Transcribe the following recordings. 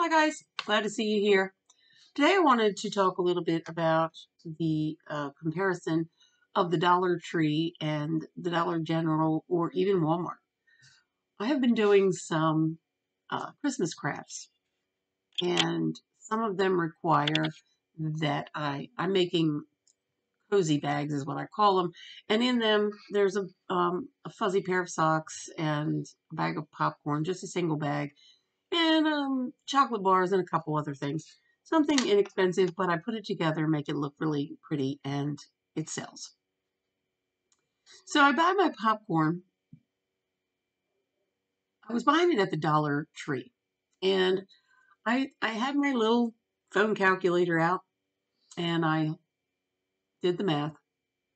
Hi guys, glad to see you here. Today I wanted to talk a little bit about the comparison of the Dollar Tree and the Dollar General or even Walmart. I have been doing some Christmas crafts, and some of them require that I'm making cozy bags is what I call them, and in them there's a fuzzy pair of socks and a bag of popcorn, just a single bag, and chocolate bars and a couple other things. Something inexpensive, but I put it together, make it look really pretty, and it sells. So I buy my popcorn. I was buying it at the Dollar Tree, and I had my little phone calculator out, and I did the math.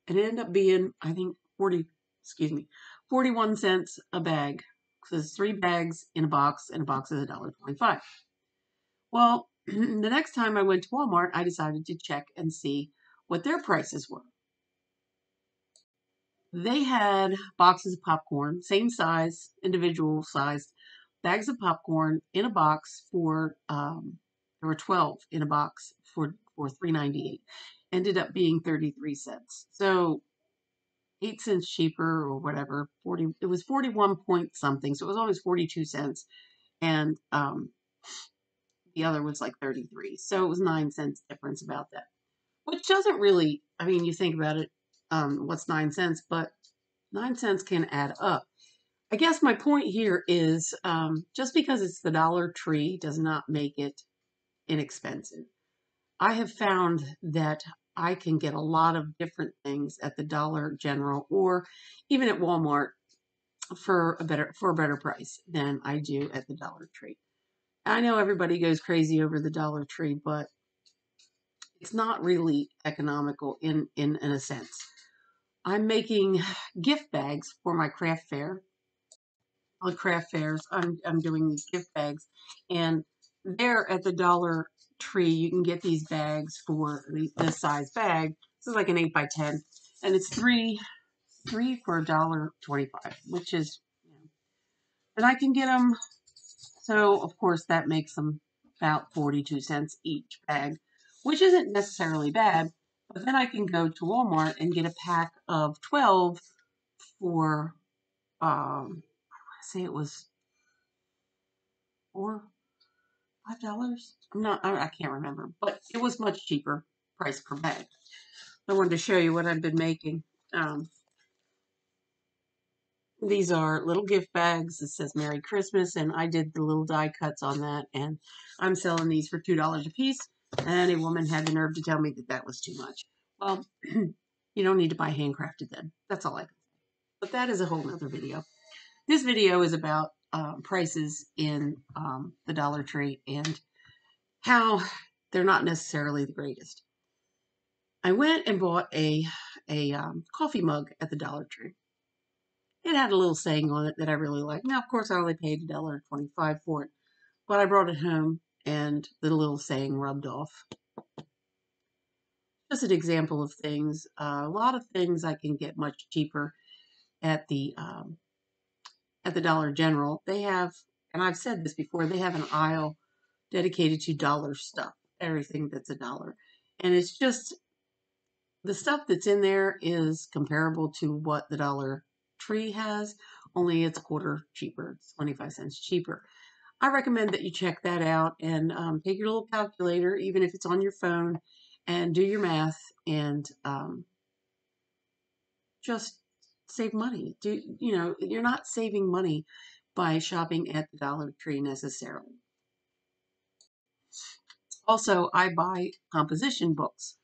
It ended up being, I think, 41 cents a bag. So there's 3 bags in a box, and a box is $1.25. Well, the next time I went to Walmart, I decided to check and see what their prices were. They had boxes of popcorn, same size, individual sized bags of popcorn in a box for there were 12 in a box for $3.98. Ended up being 33 cents. So 8 cents cheaper or whatever. 40 it was 41 point something. So it was always 42 cents. And the other was like 33. So it was 9 cents difference about that. Which doesn't really, I mean, you think about it, what's 9 cents, but 9 cents can add up. I guess my point here is just because it's the Dollar Tree does not make it inexpensive. I have found that I can get a lot of different things at the Dollar General or even at Walmart for a better price than I do at the Dollar Tree. I know everybody goes crazy over the Dollar Tree, but it's not really economical in a sense. I'm making gift bags for my craft fair. On craft fairs, I'm doing these gift bags, and there at the Dollar Tree, you can get these bags for this size bag. This is like an 8 by 10, and it's three for $1.25, which is, and I can get them. So of course that makes them about 42 cents each bag, which isn't necessarily bad. But then I can go to Walmart and get a pack of 12 for say it was $4, $5. I can't remember, but it was much cheaper price per bag. I wanted to show you what I've been making. Um, these are little gift bags. It says Merry Christmas, and I did the little die cuts on that, and I'm selling these for $2 a piece. And a woman had the nerve to tell me that that was too much. Well, you don't need to buy handcrafted then. That's all I can say. But that is a whole other video. This video is about prices in the Dollar Tree and how they're not necessarily the greatest. I went and bought a coffee mug at the Dollar Tree. It had a little saying on it that I really liked. Now, of course, I only paid $1.25 for it, but I brought it home and the little saying rubbed off. Just an example of things. A lot of things I can get much cheaper at the Dollar General. They have, and I've said this before, they have an aisle dedicated to dollar stuff. Everything that's $1, and it's just the stuff that's in there is comparable to what the Dollar Tree has, only it's a quarter cheaper. It's 25 cents cheaper. I recommend that you check that out and take your little calculator, even if it's on your phone, and do your math and just save money. You're not saving money by shopping at the Dollar Tree necessarily. Also, I buy composition books.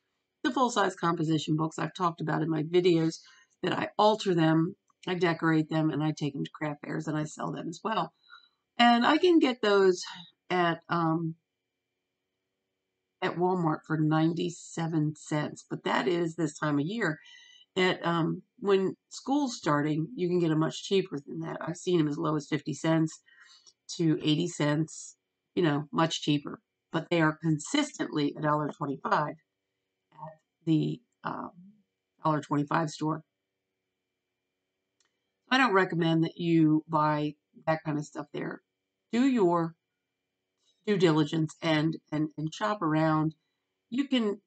The full-size composition books I've talked about in my videos that I alter them, I decorate them, and I take them to craft fairs and I sell them as well. And I can get those at Walmart for 97 cents, but that is this time of year. At when school's starting, you can get them much cheaper than that. I've seen them as low as 50 cents to 80 cents, much cheaper. But they are consistently $1.25 at the $1.25 store. I don't recommend that you buy that kind of stuff there. Do your due diligence and shop around. You can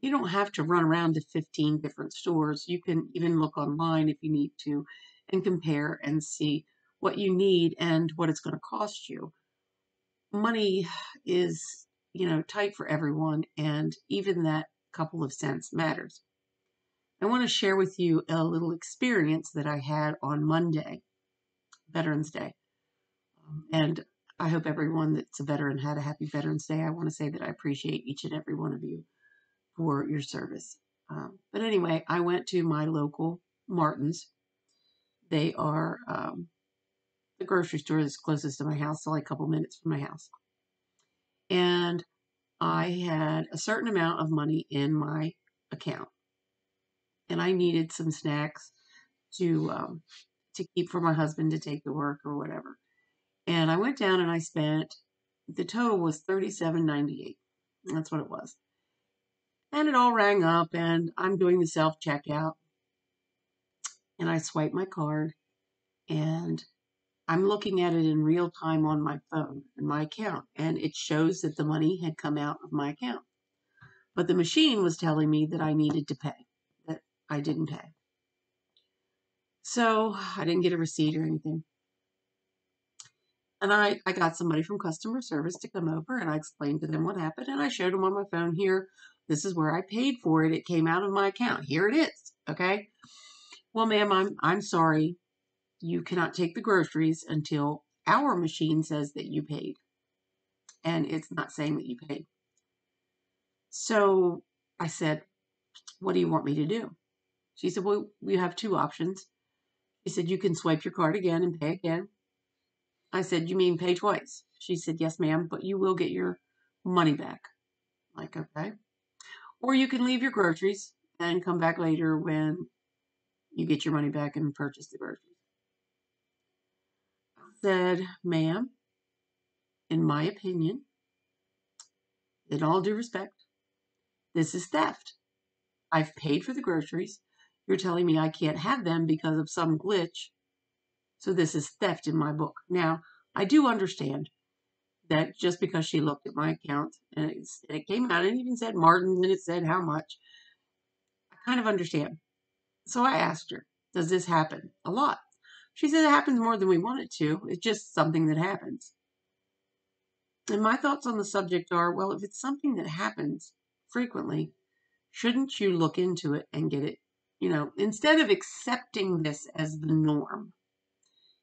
you don't have to run around to 15 different stores. You can even look online if you need to and compare and see what you need and what it's going to cost you. Money is, tight for everyone, and even that couple of cents matters. I want to share with you a little experience that I had on Monday, Veterans Day. And I hope everyone that's a veteran had a happy Veterans Day. I want to say that I appreciate each and every one of you for your service. But anyway, I went to my local Martin's. They are the grocery store that's closest to my house, so like a couple minutes from my house. And I had a certain amount of money in my account, and I needed some snacks to keep for my husband to take to work or whatever. And I went down and I spent, the total was $37.98. That's what it was. And it all rang up, and I'm doing the self checkout, and I swipe my card, and I'm looking at it in real time on my phone in my account, and it shows that the money had come out of my account. But the machine was telling me that I needed to pay, that I didn't pay. So I didn't get a receipt or anything. And I got somebody from customer service to come over, and I explained to them what happened, and I showed them on my phone here. This is where I paid for it. It came out of my account. Here it is. Okay. Well, ma'am, I'm sorry. You cannot take the groceries until our machine says that you paid. And it's not saying that you paid. So I said, what do you want me to do? She said, well, we have two options. She said, you can swipe your card again and pay again. I said, you mean pay twice? She said, yes, ma'am, but you will get your money back. I'm like, okay. Or you can leave your groceries and come back later when you get your money back and purchase the groceries. I said, ma'am, in my opinion, in all due respect, this is theft. I've paid for the groceries. You're telling me I can't have them because of some glitch. So this is theft in my book. Now, I do understand that just because she looked at my account and it came out and even said Martin and it said how much, I kind of understand. So I asked her, does this happen a lot? She said it happens more than we want it to. It's just something that happens. And my thoughts on the subject are, well, if it's something that happens frequently, shouldn't you look into it and get it, instead of accepting this as the norm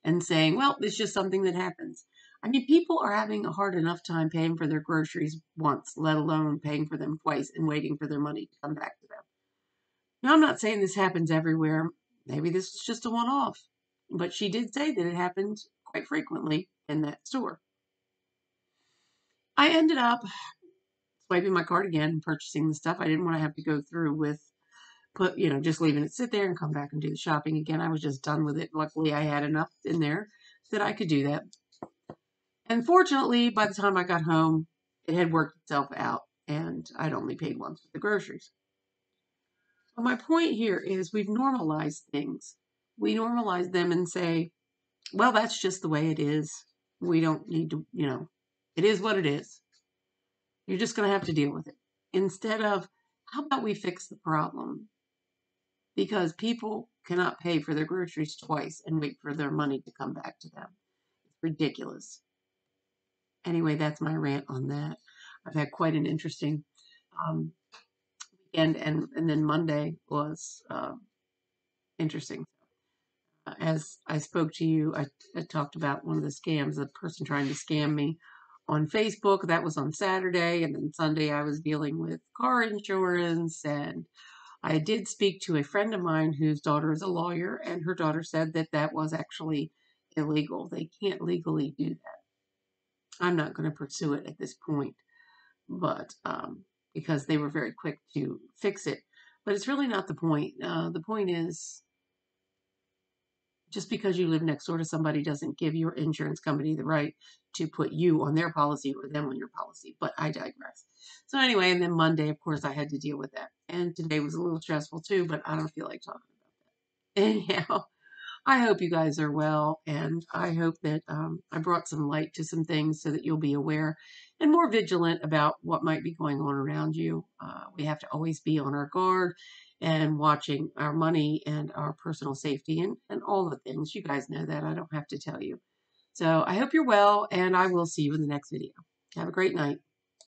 and saying, well, it's just something that happens. I mean, people are having a hard enough time paying for their groceries once, let alone paying for them twice and waiting for their money to come back to them. Now, I'm not saying this happens everywhere. Maybe this was just a one-off, but she did say that it happened quite frequently in that store. I ended up swiping my card again and purchasing the stuff. I didn't want to have to go through with just leaving it sit there and come back and do the shopping again. I was just done with it. Luckily, I had enough in there that I could do that. And fortunately, by the time I got home, it had worked itself out and I'd only paid once for the groceries. But my point here is we've normalized things. We normalize them and say, well, that's just the way it is. We don't need to, it is what it is. You're just going to have to deal with it. Instead of, how about we fix the problem? Because people cannot pay for their groceries twice and wait for their money to come back to them. It's ridiculous. Anyway, that's my rant on that. I've had quite an interesting weekend, and then Monday was interesting. As I spoke to you, I talked about one of the scams, the person trying to scam me on Facebook. That was on Saturday, and then Sunday I was dealing with car insurance, and I did speak to a friend of mine whose daughter is a lawyer, and her daughter said that that was actually illegal. They can't legally do that. I'm not going to pursue it at this point, but because they were very quick to fix it. But it's really not the point. The point is, just because you live next door to somebody doesn't give your insurance company the right to put you on their policy or them on your policy. But I digress. So anyway, and then Monday, of course, I had to deal with that. And today was a little stressful too, but I don't feel like talking about that. Anyhow, I hope you guys are well, and I hope that I brought some light to some things so that you'll be aware and more vigilant about what might be going on around you. We have to always be on our guard and watching our money and our personal safety and all the things. You guys know that. I don't have to tell you. So I hope you're well, and I will see you in the next video. Have a great night.